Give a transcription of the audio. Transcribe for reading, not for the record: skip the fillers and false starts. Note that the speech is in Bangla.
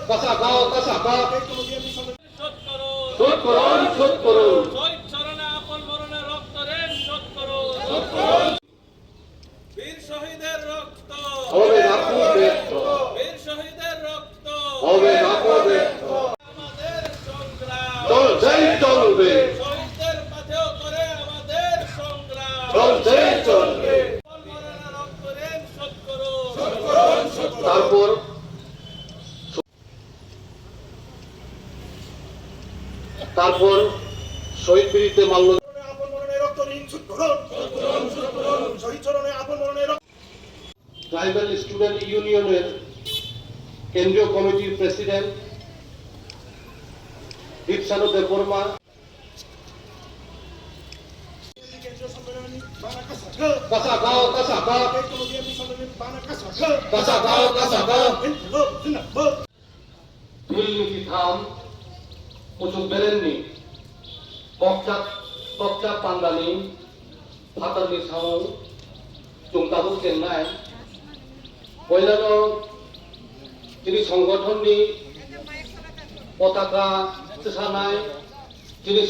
কাসাগাঁও কাসাগাঁও শোধ করুন শোধ করুন শহীদ স্মরণে আপন মরণে রক্ত ঋণ শোধ করুন। বীর শহীদের রক্ত হবে রাখু ব্যর্থ বীর শহীদের রক্ত হবে রাখু ব্যর্থ আমাদের সংগ্রাম চলছেই চলবে শহীদদের মাঝেও করে আমাদের সংগ্রাম চলছেই চলবে আপন মরণে রক্ত ঋণ শোধ করুন। তারপর শহীদ বীরতে মাল্য আপন মরণে রক্ত ঋণ শোধ করুন। শহীদ চরণে আপন মরণে রক্ত ট্রাইবাল স্টুডেন্ট ইউনিয়নের কেন্দ্রীয় কমিটির প্রেসিডেন্ট দীপসানু দেববর্মা কাসাগাঁও কাসাগাঁও কাসাগাঁও কাসাগাঁও নীতি থাম প্রচুর বেরেননি ককচা পান্দানি ফাতানি সাউ চুমতাবু চেন্নাই পয়লানো যিনি সংগঠননি পতাকা চেসানায় যিনি